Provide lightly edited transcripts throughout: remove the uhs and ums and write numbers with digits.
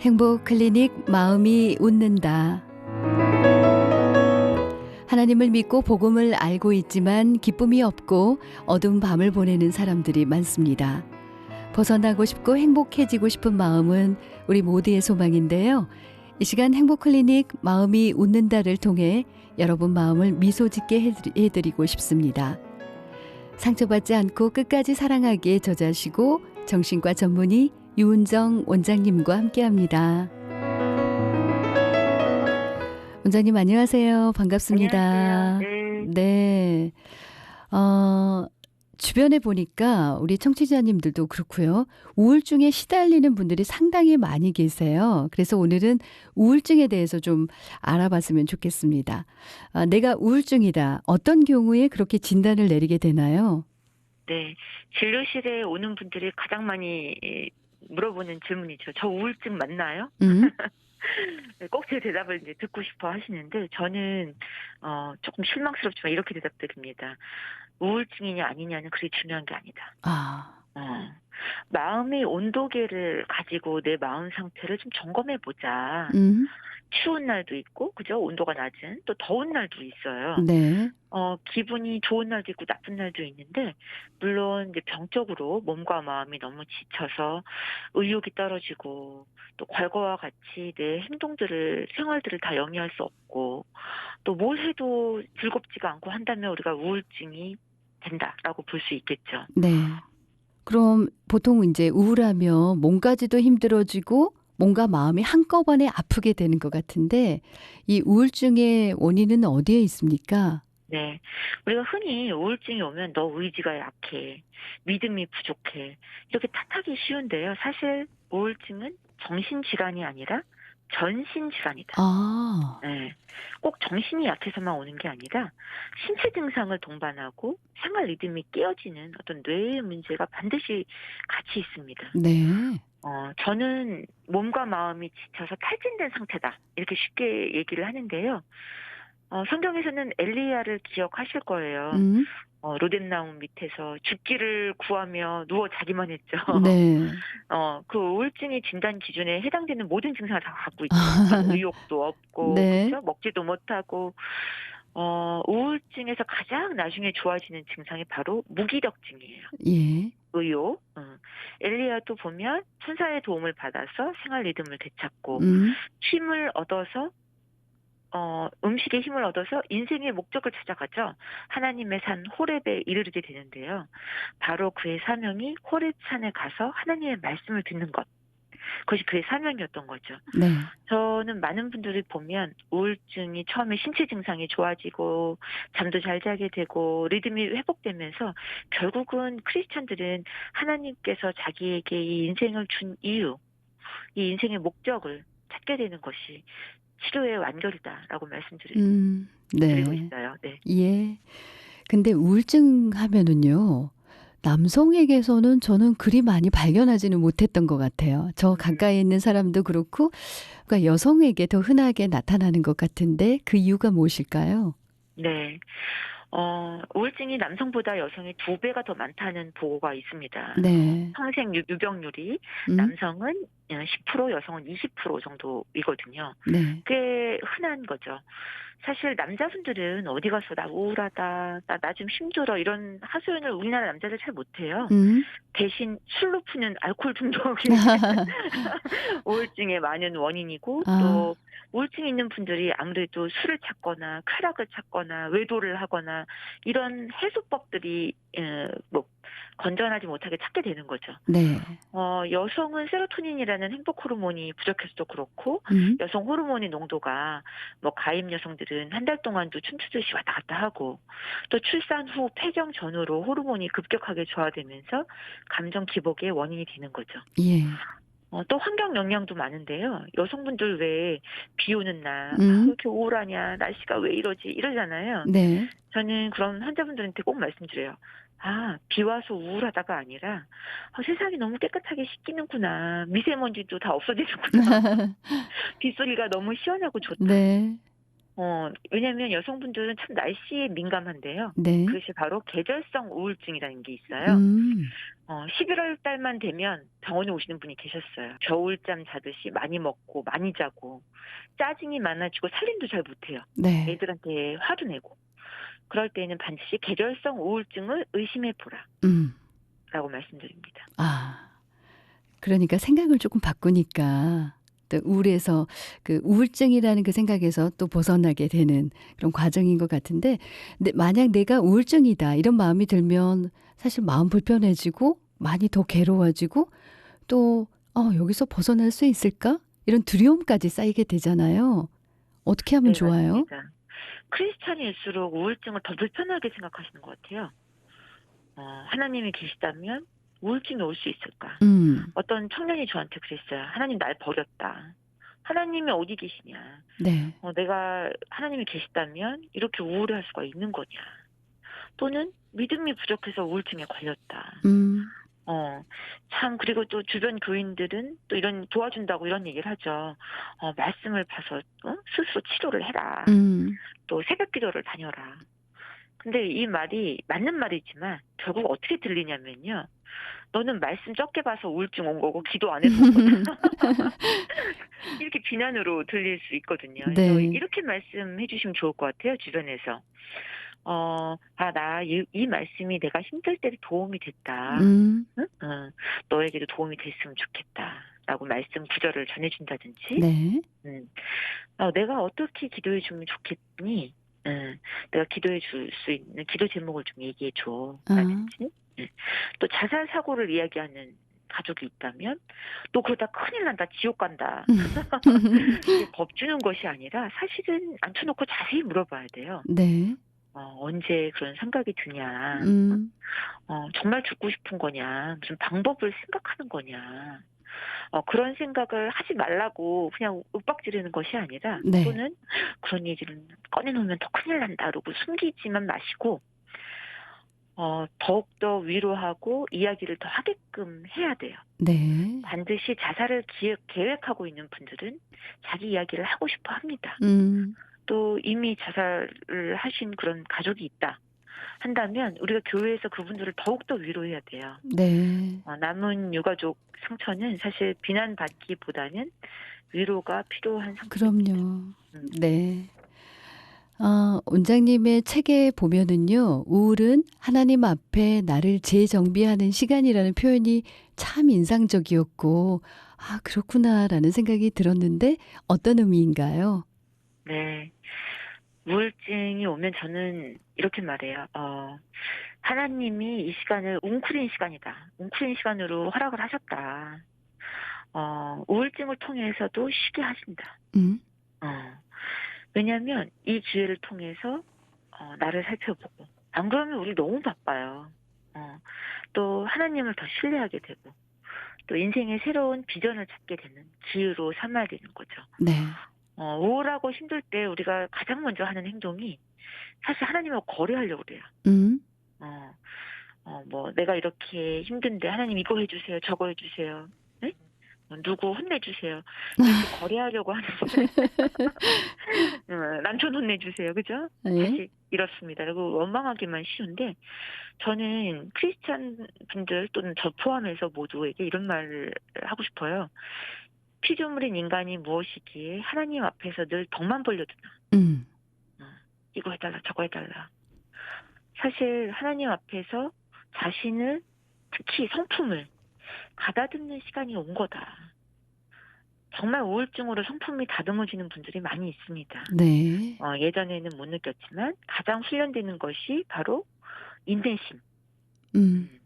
행복 클리닉 마음이 웃는다. 하나님을 믿고 복음을 알고 있지만 기쁨이 없고 어두운 밤을 보내는 사람들이 많습니다. 벗어나고 싶고 행복해지고 싶은 마음은 우리 모두의 소망인데요. 이 시간 행복 클리닉 마음이 웃는다를 통해 여러분 마음을 미소 짓게 해드리고 싶습니다. 상처받지 않고 끝까지 사랑하기에 저자시고 정신과 전문의 유은정 원장님과 함께합니다. 원장님 안녕하세요. 반갑습니다. 안녕하세요. 네. 네. 주변에 보니까 우리 청취자님들도 그렇고요. 우울증에 시달리는 분들이 상당히 많이 계세요. 그래서 오늘은 우울증에 대해서 좀 알아봤으면 좋겠습니다. 내가 우울증이다. 어떤 경우에 그렇게 진단을 내리게 되나요? 네. 진료실에 오는 분들이 가장 많이 물어보는 질문이죠. "저 우울증 맞나요?" 음? 꼭 제 대답을 이제 듣고 싶어 하시는데 저는 조금 실망스럽지만 이렇게 대답드립니다. "우울증이냐 아니냐는 그리 중요한 게 아니다. 아, 어 마음의 온도계를 가지고 내 마음 상태를 좀 점검해 보자." 음? 추운 날도 있고 그죠? 온도가 낮은 또 더운 날도 있어요. 네. 기분이 좋은 날도 있고 나쁜 날도 있는데 물론 이제 병적으로 몸과 마음이 너무 지쳐서 의욕이 떨어지고 또 과거와 같이 내 행동들을 생활들을 다 영위할 수 없고 또 뭘 해도 즐겁지가 않고 한다면 우리가 우울증이 된다라고 볼 수 있겠죠. 네. 그럼 보통 이제 우울하면 몸까지도 힘들어지고 몸과 마음이 한꺼번에 아프게 되는 것 같은데 이 우울증의 원인은 어디에 있습니까? 네. 우리가 흔히 우울증이 오면 "너 의지가 약해. 믿음이 부족해." 이렇게 탓하기 쉬운데요. 사실 우울증은 정신질환이 아니라 전신질환이다. 아. 네. 꼭 정신이 약해서만 오는 게 아니라 신체 증상을 동반하고 생활 리듬이 깨어지는 어떤 뇌의 문제가 반드시 같이 있습니다. 네. 저는 "몸과 마음이 지쳐서 탈진된 상태다." 이렇게 쉽게 얘기를 하는데요. 성경에서는 엘리야를 기억하실 거예요. 음. 로뎀나무 밑에서 죽기를 구하며 누워 자기만 했죠. 네. 그 우울증이 진단 기준에 해당되는 모든 증상을 다 갖고 있죠. 어떤 의욕도 없고 네. 그쵸? 먹지도 못하고 우울증에서 가장 나중에 좋아지는 증상이 바로 무기력증이에요. 예. 의욕. 엘리야도 보면 천사의 도움을 받아서 생활 리듬을 되찾고 음. 힘을 얻어서 음식의 힘을 얻어서 인생의 목적을 찾아가죠. 하나님의 산 호렙에 이르게 되는데요. 바로 그의 사명이 호렙산에 가서 하나님의 말씀을 듣는 것. 그것이 그의 사명이었던 거죠. 네. 저는 많은 분들이 보면 우울증이 처음에 신체 증상이 좋아지고 잠도 잘 자게 되고 리듬이 회복되면서 결국은 크리스찬들은 하나님께서 자기에게 이 인생을 준 이유, 이 인생의 목적을 찾게 되는 것이 치료의 완결이다라고 드리고 네. 있어요. 네. 예. 근데 우울증 하면은요. 남성에게서는 저는 그리 많이 발견하지는 못했던 것 같아요. 저 음. 가까이 있는 사람도 그렇고 그러니까 여성에게 더 흔하게 나타나는 것 같은데 그 이유가 무엇일까요? 네. 우울증이 남성보다 여성이 2배가 더 많다는 보고가 있습니다. 네. 성생 유병률이 음. 남성은 10% 여성은 20% 정도이거든요. 네. 꽤 흔한 거죠. 사실 남자분들은 어디 가서 "나 우울하다. 나 좀 힘들어." 이런 하소연을 우리나라 남자들 잘 못해요. 음. 대신 술로 푸는 알코올 중독이 우울증의 많은 원인이고 아. 또 우울증이 있는 분들이 아무래도 술을 찾거나 쾌락을 찾거나 외도를 하거나 이런 해소법들이 뭐 건전하지 못하게 찾게 되는 거죠. 네. 여성은 세로토닌이라는 행복 호르몬이 부족해서도 그렇고 음. 여성 호르몬의 농도가 뭐 가임 여성들은 한 달 동안도 춤추듯이 왔다 갔다 하고 또 출산 후 폐경 전후로 호르몬이 급격하게 저하되면서 감정 기복의 원인이 되는 거죠. 예. 또 환경 영향도 많은데요. 여성분들 왜 비 오는 날 왜 음. 이렇게 우울하냐. 날씨가 왜 이러지?" 이러잖아요. 네. 저는 그런 환자분들한테 꼭 말씀드려요. 비 와서 우울하다가 아니라 '세상이 너무 깨끗하게 씻기는구나. 미세먼지도 다 없어지는구나. 빗소리가 너무 시원하고 좋다.' 네. 왜냐면 여성분들은 참 날씨에 민감한데요. 네. 그것이 바로 계절성 우울증이라는 게 있어요. 음. 11월 달만 되면 병원에 오시는 분이 계셨어요. 겨울잠 자듯이 많이 먹고 많이 자고 짜증이 많아지고 살림도 잘 못해요. 네. 애들한테 화도 내고. 그럴 때에는 반드시 계절성 우울증을 의심해 음. 보라라고 말씀드립니다. 아. 그러니까 생각을 조금 바꾸니까 또 우울해서 그 우울증이라는 그 생각에서 또 벗어나게 되는 그런 과정인 것 같은데 근데 만약 '내가 우울증이다.' 이런 마음이 들면 사실 마음 불편해지고 많이 더 괴로워지고 또 '여기서 벗어날 수 있을까?' 이런 두려움까지 쌓이게 되잖아요. 어떻게 하면 네, 좋아요? 맞습니다. 크리스찬일수록 우울증을 더 불편하게 생각하시는 것 같아요. 하나님이 계시다면 우울증이 올 수 있을까? 음. 어떤 청년이 저한테 그랬어요. "하나님 날 버렸다. 하나님이 어디 계시냐? 네. 내가 하나님이 계시다면 이렇게 우울해할 수가 있는 거냐?" 또는 "믿음이 부족해서 우울증에 걸렸다." 음. 참, 그리고 또 주변 교인들은 또 이런 도와준다고 이런 얘기를 하죠. "말씀을 봐서 스스로 치료를 해라. 음. 또 새벽 기도를 다녀라." 근데 이 말이 맞는 말이지만 결국 어떻게 들리냐면요. "너는 말씀 적게 봐서 우울증 온 거고 기도 안 해서 온 거다." 이렇게 비난으로 들릴 수 있거든요. 그래서 네. 이렇게 말씀해 주시면 좋을 것 같아요, 주변에서. 나 이 말씀이 내가 힘들 때 도움이 됐다. 음. 응? 너에게도 도움이 됐으면 좋겠다. 라고 말씀 구절을 전해준다든지, 네. 음, 내가 어떻게 기도해 주면 좋겠니? 내가 기도해 줄 수 있는 기도 제목을 좀 얘기해 줘. 아. 라든지, 또 자살 사고를 이야기하는 가족이 있다면, 너 그러다 큰일 난다, 지옥 간다. 이게 겁주는 것이 아니라 사실은 앉혀놓고 자세히 물어봐야 돼요. 네. 언제 그런 생각이 드냐? 음. 정말 죽고 싶은 거냐? 무슨 방법을 생각하는 거냐? 그런 생각을 하지 말라고 그냥 윽박지르는 것이 아니라, 네. 또는 그런 얘기를 꺼내놓으면 더 큰일 난다 그러고 숨기지만 마시고, 더욱더 위로하고 이야기를 더 하게끔 해야 돼요. 네. 반드시 자살을 계획하고 있는 분들은 자기 이야기를 하고 싶어 합니다. 음. 또 이미 자살을 하신 그런 가족이 있다 한다면 우리가 교회에서 그분들을 더욱더 위로해야 돼요. 네. 남은 유가족 상처는 사실 비난받기보다는 위로가 필요한 상태입니다. 그럼요. 음. 네. 원장님의 책에 보면은요. "우울은 하나님 앞에 나를 재정비하는 시간이라는 표현이 참 인상적이었고 '아 그렇구나.'라는 생각이 들었는데 어떤 의미인가요? 네. 우울증이 오면 저는 이렇게 말해요. 하나님이 이 시간을 웅크린 시간이다. 웅크린 시간으로 허락을 하셨다. 우울증을 통해서도 쉬게 하신다. 음. 어. 왜냐하면 이 기회를 통해서 나를 살펴보고, 안 그러면 우리 너무 바빠요. 또 하나님을 더 신뢰하게 되고, 또 인생의 새로운 비전을 찾게 되는 기회로 삼아야 되는 거죠. 네. 우울하고 힘들 때 우리가 가장 먼저 하는 행동이 사실 하나님하고 거래하려고 그래요. 음. 어, 내가 이렇게 힘든데 하나님 이거 해주세요, 저거 해주세요. 네? 누구 혼내주세요. 이렇게 거래하려고 하는데 남편 혼내주세요. 그죠? 예. 사실 이렇습니다. 그리고 원망하기만 쉬운데, 저는 크리스찬 분들 또는 저 포함해서 모두에게 이런 말을 하고 싶어요. 피조물인 인간이 무엇이기에 하나님 앞에서 늘 덕만 벌려두나. 음. 이거 해달라, 저거 해달라. 사실 하나님 앞에서 자신을, 특히 성품을 가다듬는 시간이 온 거다. 정말 우울증으로 성품이 다듬어지는 분들이 많이 있습니다. 네. 예전에는 못 느꼈지만 가장 훈련되는 것이 바로 인내심. 음. 음.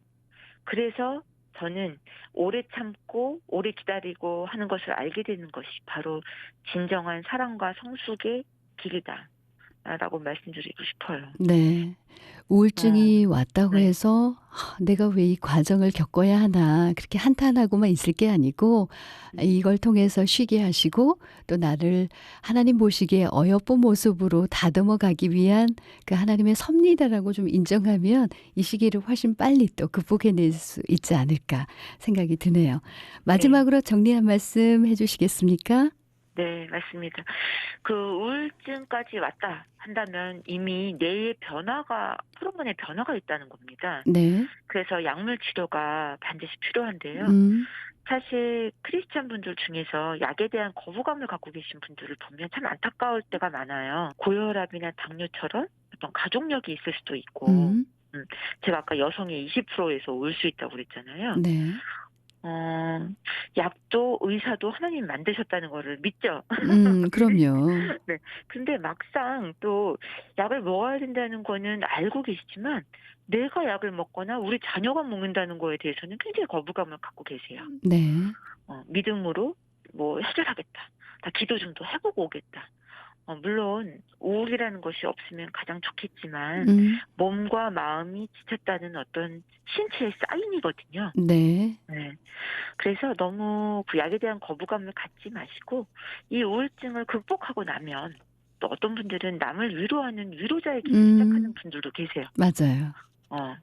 그래서 저는 오래 참고 오래 기다리고 하는 것을 알게 되는 것이 바로 진정한 사랑과 성숙의 길이다라고 말씀드리고 싶어요. 네. 어, 우울증이 왔다고 네. 해서 '내가 왜 이 과정을 겪어야 하나.' 그렇게 한탄하고만 있을 게 아니고 이걸 통해서 쉬게 하시고 또 나를 하나님 보시기에 어여쁜 모습으로 다듬어 가기 위한 그 하나님의 섭리다라고 좀 인정하면 이 시기를 훨씬 빨리 또 극복해낼 수 있지 않을까 생각이 드네요. 네. 마지막으로 정리 한 말씀 해 주시겠습니까? 네, 맞습니다. 그 우울증까지 왔다 한다면 이미 뇌의 변화가 호르몬의 변화가 있다는 겁니다. 네. 그래서 약물 치료가 반드시 필요한데요. 음. 사실 크리스찬 분들 중에서 약에 대한 거부감을 갖고 계신 분들을 보면 참 안타까울 때가 많아요. 고혈압이나 당뇨처럼 어떤 가족력이 있을 수도 있고, 음. 음, 제가 아까 여성의 20%에서 올 수 있다고 그랬잖아요. 네. 어, 약도 의사도 하나님 만드셨다는 거를 믿죠. 그럼요. 네. 근데 막상 또 약을 먹어야 된다는 거는 알고 계시지만 내가 약을 먹거나 우리 자녀가 먹는다는 거에 대해서는 굉장히 거부감을 갖고 계세요. 네. 믿음으로 뭐 해결하겠다. 나 기도 좀 더 해보고 오겠다. 물론 우울이라는 것이 없으면 가장 좋겠지만 음. 몸과 마음이 지쳤다는 어떤 신체의 사인이거든요. 네. 네. 그래서 너무 그 약에 대한 거부감을 갖지 마시고 이 우울증을 극복하고 나면 또 어떤 분들은 남을 위로하는 위로자의 길을 시작하는 음. 분들도 계세요. 맞아요.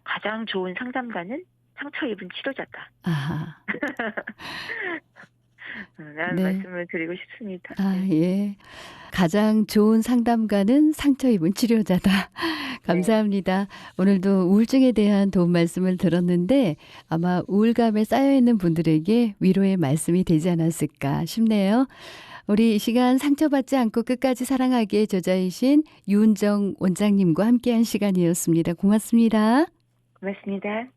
가장 좋은 상담가는 상처 입은 치료자다. 아하. 라는 네. 말씀을 드리고 싶습니다. 아 네. 예. 가장 좋은 상담가는 상처 입은 치료자다. 네. 감사합니다. 오늘도 우울증에 대한 도움 말씀을 들었는데 아마 우울감에 쌓여 있는 분들에게 위로의 말씀이 되지 않았을까 싶네요. 우리 이 시간 상처받지 않고 끝까지 사랑하기의 저자이신 유은정 원장님과 함께한 시간이었습니다. 고맙습니다. 고맙습니다.